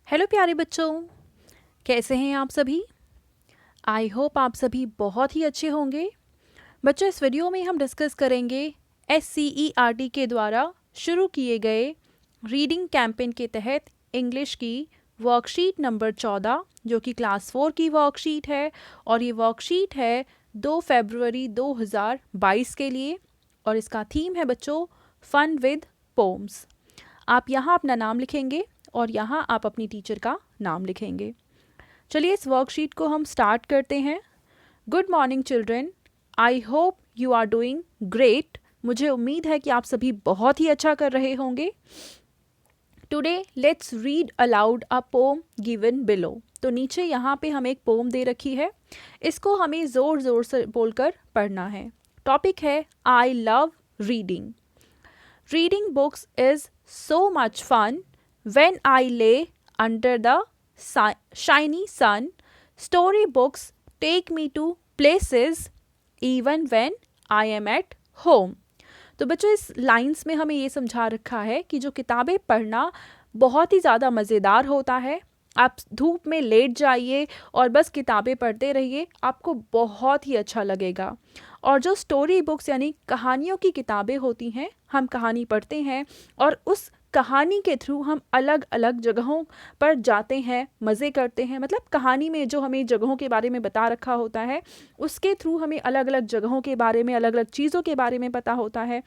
Hello प्यारे बच्चों, कैसे हैं आप सभी। आई होप आप सभी बहुत ही अच्छे होंगे। बच्चों, इस वीडियो में हम डिस्कस करेंगे SCERT के द्वारा शुरू किए गए रीडिंग कैंपेन के तहत इंग्लिश की वर्कशीट नंबर 14 जो कि क्लास 4 की वर्कशीट है। और ये वर्कशीट है 2 फरवरी 2022 के लिए और इसका थीम है बच्चों फन विद पोम्स। आप यहाँ अपना नाम लिखेंगे और यहाँ आप अपनी टीचर का नाम लिखेंगे। चलिए इस वर्कशीट को हम स्टार्ट करते हैं। Good morning children, I hope you are doing great. मुझे उम्मीद है कि आप सभी बहुत ही अच्छा कर रहे होंगे। Today let's read aloud a poem given below. तो नीचे यहाँ पे हमें एक पोम दे रखी है, इसको हमें ज़ोर ज़ोर से बोलकर पढ़ना है। टॉपिक है I love reading. Reading books is so much fun when I lay under the shiny sun. Storybooks take me to places even when I am at home. तो बच्चों इस लाइंस में हमें ये समझा रखा है कि जो किताबें पढ़ना बहुत ही ज़्यादा मज़ेदार होता है। आप धूप में लेट जाइए और बस किताबें पढ़ते रहिए, आपको बहुत ही अच्छा लगेगा। और जो स्टोरी बुक्स यानी कहानियों की किताबें होती हैं, हम कहानी पढ़ते हैं और उस कहानी के थ्रू हम अलग अलग जगहों पर जाते हैं, मज़े करते हैं। मतलब कहानी में जो हमें जगहों के बारे में बता रखा होता है उसके थ्रू हमें अलग अलग जगहों के बारे में, अलग अलग चीज़ों के बारे में पता होता है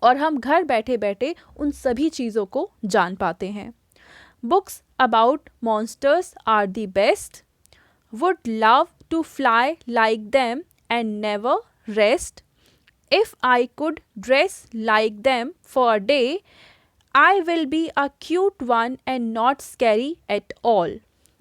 और हम घर बैठे बैठे उन सभी चीज़ों को जान पाते हैं। Books about monsters are the best, would love to fly like them and never rest. If I could dress like them for a day, I will be a cute one and not scary at all.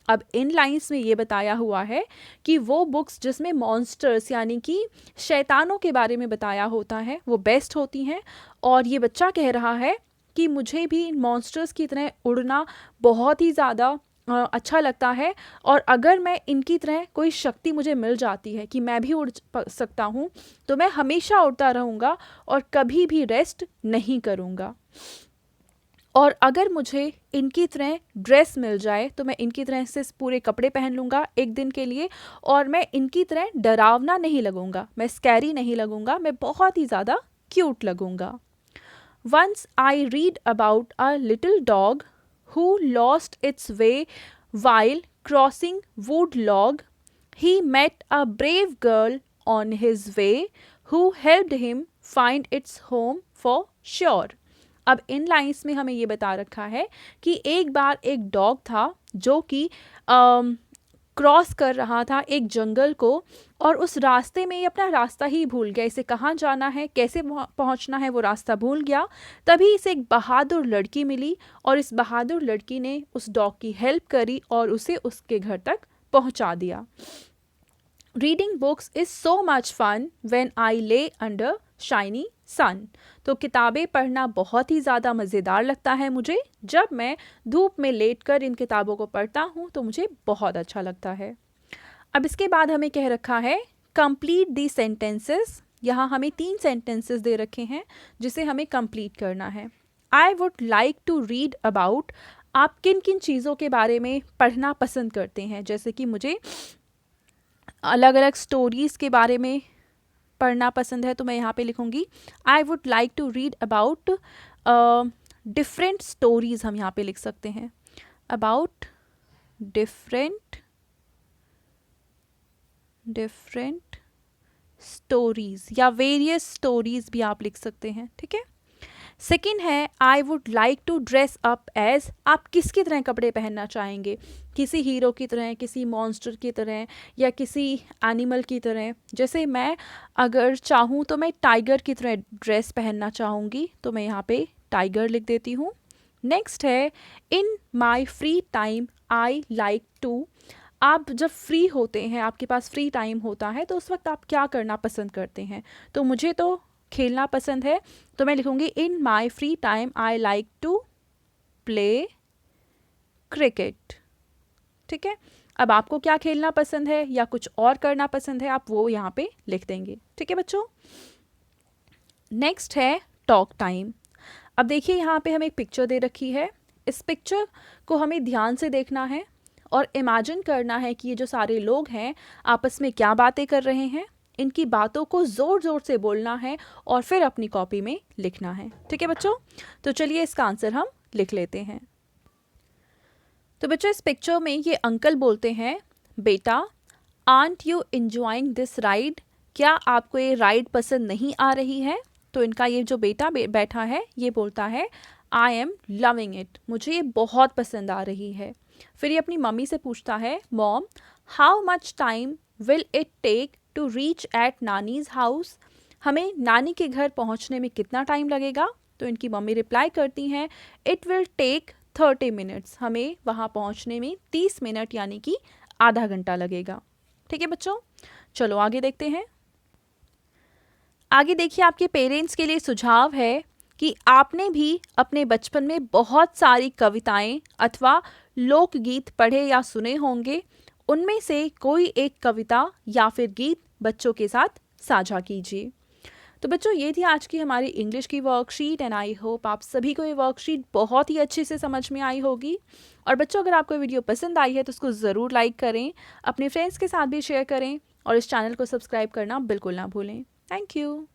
अब इन lines में ये बताया हुआ है कि वो books जिसमें monsters यानी कि शैतानों के बारे में बताया होता है वो बेस्ट होती हैं। और ये बच्चा कह रहा है कि मुझे भी मॉन्स्टर्स की तरह उड़ना बहुत ही ज़्यादा अच्छा लगता है और अगर मैं इनकी तरह कोई शक्ति मुझे मिल जाती है कि मैं भी उड़ सकता हूँ तो मैं हमेशा उड़ता रहूँगा और कभी भी रेस्ट नहीं करूँगा। और अगर मुझे इनकी तरह ड्रेस मिल जाए तो मैं इनकी तरह से पूरे कपड़े पहन लूँगा एक दिन के लिए और मैं इनकी तरह डरावना नहीं लगूँगा, मैं स्कैरी नहीं लगूँगा, मैं बहुत ही ज़्यादा cute लगूँगा। Once I read about a little dog who lost its way while crossing wood log. He met a brave girl on his way who helped him find its home for sure. अब इन lines में हमें ये बता रखा है कि एक बार एक डॉग था जो कि क्रॉस कर रहा था एक जंगल को और उस रास्ते में ये अपना रास्ता ही भूल गया, इसे कहाँ जाना है, कैसे पहुँचना है वो रास्ता भूल गया। तभी इसे एक बहादुर लड़की मिली और इस बहादुर लड़की ने उस डॉग की हेल्प करी और उसे उसके घर तक पहुँचा दिया। Reading books is so much fun when I lay under shiny सन। तो किताबें पढ़ना बहुत ही ज़्यादा मज़ेदार लगता है मुझे। जब मैं धूप में लेटकर इन किताबों को पढ़ता हूँ तो मुझे बहुत अच्छा लगता है। अब इसके बाद हमें कह रखा है कंप्लीट दी सेंटेंसेस। यहाँ हमें 3 सेंटेंसेस दे रखे हैं जिसे हमें कंप्लीट करना है। I would like to read about. आप किन किन चीज़ों के बारे में पढ़ना पसंद करते हैं? जैसे कि मुझे अलग अलग स्टोरीज़ के बारे में पढ़ना पसंद है तो मैं यहाँ पे लिखूँगी I would like to read about different stories. हम यहाँ पे लिख सकते हैं अबाउट डिफरेंट स्टोरीज़ या वेरियस स्टोरीज़ भी आप लिख सकते हैं, ठीक है। सेकेंड है I would like to dress up as. आप किसकी तरह कपड़े पहनना चाहेंगे? किसी हीरो की तरह, किसी मॉन्स्टर की तरह या किसी एनिमल की तरह। जैसे मैं अगर चाहूँ तो मैं टाइगर की तरह ड्रेस पहनना चाहूँगी तो मैं यहाँ पे टाइगर लिख देती हूँ। नेक्स्ट है in my free time I like to. आप जब फ्री होते हैं, आपके पास फ्री टाइम होता है तो उस वक्त आप क्या करना पसंद करते हैं? तो मुझे तो खेलना पसंद है तो मैं लिखूँगी in my free time I like to play cricket, ठीक है। अब आपको क्या खेलना पसंद है या कुछ और करना पसंद है आप वो यहाँ पे लिख देंगे, ठीक है बच्चों। नेक्स्ट है टॉक टाइम। अब देखिए यहाँ पे हमें एक पिक्चर दे रखी है, इस पिक्चर को हमें ध्यान से देखना है और इमेजिन करना है कि ये जो सारे लोग हैं आपस में क्या बातें कर रहे हैं। इनकी बातों को ज़ोर ज़ोर से बोलना है और फिर अपनी कॉपी में लिखना है। ठीक है बच्चों, तो चलिए इसका आंसर हम लिख लेते हैं। तो बच्चों इस पिक्चर में ये अंकल बोलते हैं, बेटा aunt you enjoying this ride, क्या आपको ये राइड पसंद नहीं आ रही है? तो इनका ये जो बेटा बैठा है ये बोलता है, आई एम लविंग इट, मुझे ये बहुत पसंद आ रही है। फिर ये अपनी मम्मी से पूछता है, mom how much time will it take to reach at नानीज हाउस, हमें नानी के घर पहुंचने में कितना टाइम लगेगा? तो इनकी मम्मी रिप्लाई करती हैं, इट विल टेक 30 मिनट्स, हमें वहाँ पहुँचने में 30 मिनट यानी कि आधा घंटा लगेगा। ठीक है बच्चों, चलो आगे देखते हैं। आगे देखिए, आपके पेरेंट्स के लिए सुझाव है कि आपने भी अपने बचपन में बहुत सारी कविताएं अथवा लोकगीत पढ़े या सुने होंगे। उनमें से कोई एक कविता या फिर गीत बच्चों के साथ साझा कीजिए। तो बच्चों ये थी आज की हमारी इंग्लिश की वर्कशीट एंड आई होप आप सभी को ये वर्कशीट बहुत ही अच्छे से समझ में आई होगी। और बच्चों अगर आपको वीडियो पसंद आई है तो उसको ज़रूर लाइक करें, अपने फ्रेंड्स के साथ भी शेयर करें और इस चैनल को सब्सक्राइब करना बिल्कुल ना भूलें। Thank you.